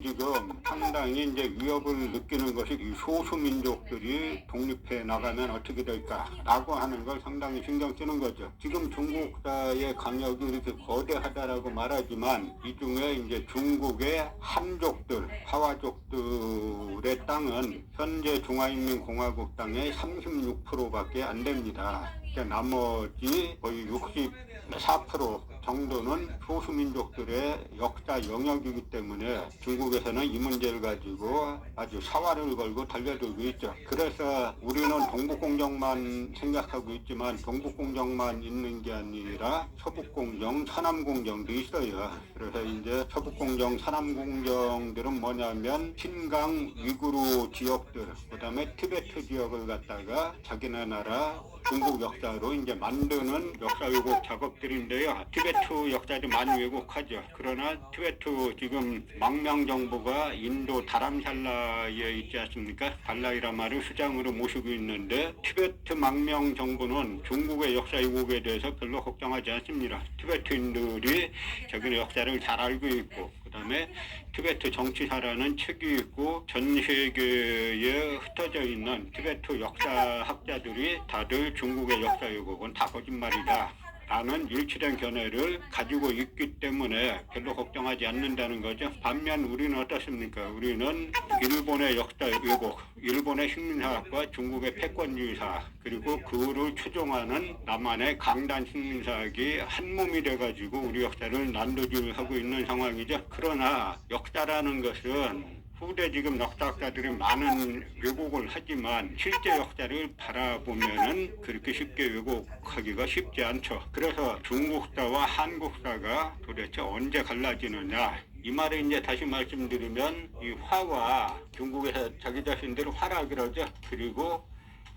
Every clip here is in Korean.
지금 상당히 이제 위협을 느끼는 것이 이 소수민족들이 독립해 나가면 어떻게 될까라고 하는 걸 상당히 신경 쓰는 거죠. 지금 중국사의 강력이 이렇게 거대하다라고 말하지만 이 중에 이제 중국의 한족들, 하와족들의 땅은 현재 중화인민공화국 땅의 36%밖에 안 됩니다. 나머지 거의 64% 정도는 소수민족들의 역사 영역이기 때문에 중국에서는 이 문제를 가지고 아주 사활을 걸고 달려들고 있죠. 그래서 우리는 동북공정만 생각하고 있지만 동북공정만 있는 게 아니라 서북공정, 서남공정도 있어요. 그래서 이제 서북공정, 서남공정들은 뭐냐면 신강 위구르 지역들, 그 다음에 티베트 지역을 갖다가 자기네 나라 중국 역사로 이제 만드는 역사 왜곡 작업들인데요. 티베트 역사도 많이 왜곡하죠. 그러나 티베트 지금 망명 정부가 인도 다람살라에 있지 않습니까? 달라이라마를 수장으로 모시고 있는데 티베트 망명 정부는 중국의 역사 왜곡에 대해서 별로 걱정하지 않습니다. 티베트인들이 자기네 역사를 잘 알고 있고 그 다음에 티베트 정치사라는 책이 있고 전 세계에 흩어져 있는 티베트 역사학자들이 다들 중국의 역사 왜곡은 다 거짓말이다 라는 일치된 견해를 가지고 있기 때문에 별로 걱정하지 않는다는 거죠. 반면 우리는 어떻습니까? 우리는 일본의 역사 왜곡, 일본의 식민사학과 중국의 패권주의사 그리고 그를 추종하는 남한의 강단 식민사학이 한 몸이 돼가지고 우리 역사를 난도질하고 있는 상황이죠. 그러나 역사라는 것은 후대 지금 역사학자들이 많은 왜곡을 하지만 실제 역사를 바라보면은 그렇게 쉽게 왜곡하기가 쉽지 않죠. 그래서 중국사와 한국사가 도대체 언제 갈라지느냐. 이 말을 이제 다시 말씀드리면 이 화와 중국에서 자기 자신들을 화라 그러죠. 그리고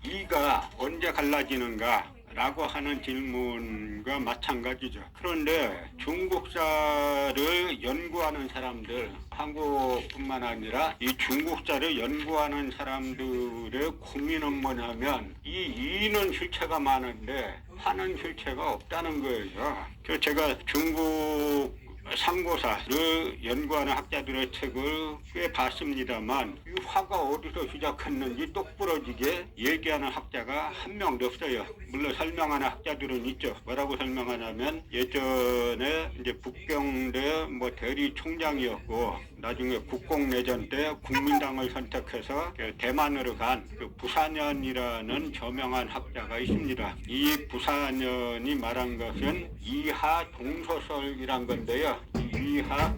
이가 언제 갈라지는가 라고 하는 질문과 마찬가지죠. 그런데 중국사를 연구하는 사람들, 한국뿐만 아니라 이 중국사를 연구하는 사람들의 고민은 뭐냐면 이 이는 실체가 많은데 화는 실체가 없다는 거예요. 그래서 제가 중국 상고사를 연구하는 학자들의 책을 꽤 봤습니다만 이 화가 어디서 시작했는지 똑부러지게 얘기하는 학자가 한 명도 없어요. 물론 설명하는 학자들은 있죠. 뭐라고 설명하냐면 예전에 이제 북경대 대리 총장이었고 나중에 국공내전 때 국민당을 선택해서 대만으로 간 그 부사년이라는 저명한 학자가 있습니다. 이 부사년이 말한 것은 이하 동서설이란 건데요. 이하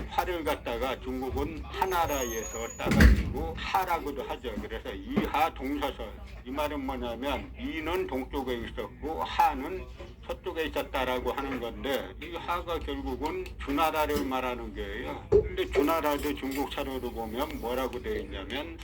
화를 갖다가 중국은 하나라에서 따가지고 하라고도 하죠. 그래서 이하 동서설. 이 말은 뭐냐면 이는 동쪽에 있었고 하는 서쪽에 있었다라고 하는 건데 이 하가 결국은 주나라를 말하는 거예요. 근데 주나라도 중국 사료로 보면 뭐라고 되어 있냐면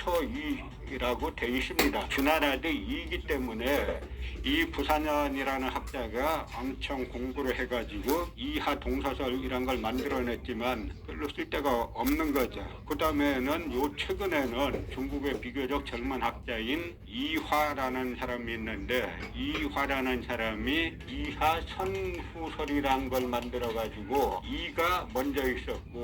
서이라고 되어 있습니다. 주나라도 이기 때문에 이 부사년이라는 학자가 엄청 공부를 해가지고 이하 동서설이란 걸 만들어냈지만 별로 쓸데가 없는 거죠. 그 다음에는 요 최근에는 중국의 비교적 젊은 학자인 이화라는 사람이 있는데 이화라는 사람이 이하 선후설이란 걸 만들어가지고 이가 먼저 있었고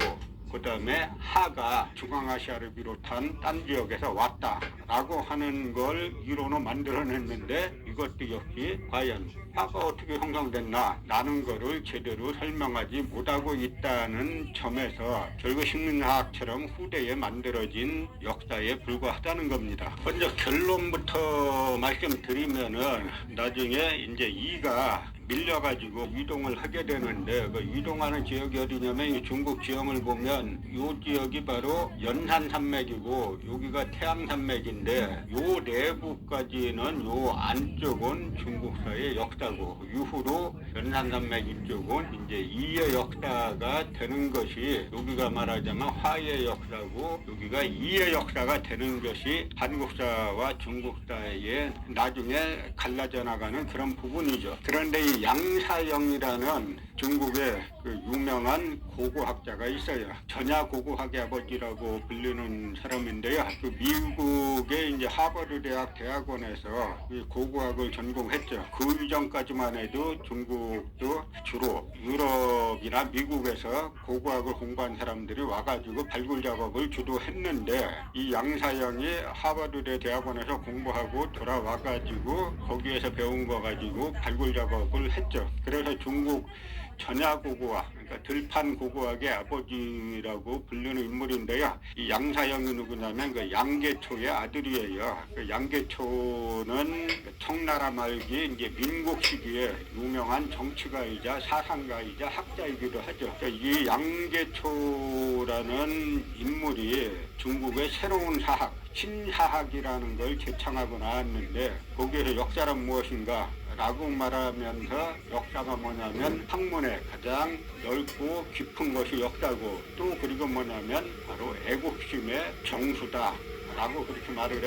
그 다음에 하가 중앙아시아를 비롯한 딴 지역에서 왔다라고 하는 걸 이론으로 만들어냈는데 이것도 역시 과연 화가 어떻게 형성됐나 라는 거를 제대로 설명하지 못하고 있다는 점에서 결국 식민사학처럼 후대에 만들어진 역사에 불과하다는 겁니다. 먼저 결론부터 말씀드리면은 나중에 이제 이가 밀려가지고 이동을 하게 되는데 그 이동하는 지역이 어디냐면 이 중국 지형을 보면 이 지역이 바로 연산산맥이고 여기가 태양산맥인데 요 내부까지는 요 안쪽은 중국사의 역사고 이후로 연산산맥 이쪽은 이제 이의 역사가 되는 것이 여기가 말하자면 화의 역사고 여기가 이의 역사가 되는 것이 한국사와 중국사의 나중에 갈라져 나가는 그런 부분이죠. 그런데 이 이 양사영이라는 중국의 그 유명한 고고학자가 있어요. 전야 고고학의 아버지라고 불리는 사람인데요. 그 미국의 이제 하버드 대학 대학원에서 이 고고학을 전공했죠. 그 이전까지만 해도 중국도 주로 유럽이나 미국에서 고고학을 공부한 사람들이 와가지고 발굴 작업을 주도했는데, 이 양사영이 하버드 대학원에서 공부하고 돌아와가지고 거기에서 배운 거 가지고 발굴 작업을 했죠. 그래서 중국 전야고고학, 그러니까 들판 고고학의 아버지라고 불리는 인물인데요. 이 양사영이 누구냐면 그 양계초의 아들이에요. 그 양계초는 청나라 말기 이제 민국 시기에 유명한 정치가이자 사상가이자 학자이기도 하죠. 그러니까 이 양계초라는 인물이 중국의 새로운 사학, 신사학이라는 걸 제창하고 나왔는데, 거기에서 역사란 무엇인가 라고 말하면서 역사가 뭐냐면 학문의 가장 넓고 깊은 것이 역사고, 또 그리고 뭐냐면 바로 애국심의 정수다 라고 그렇게 말을 했어요.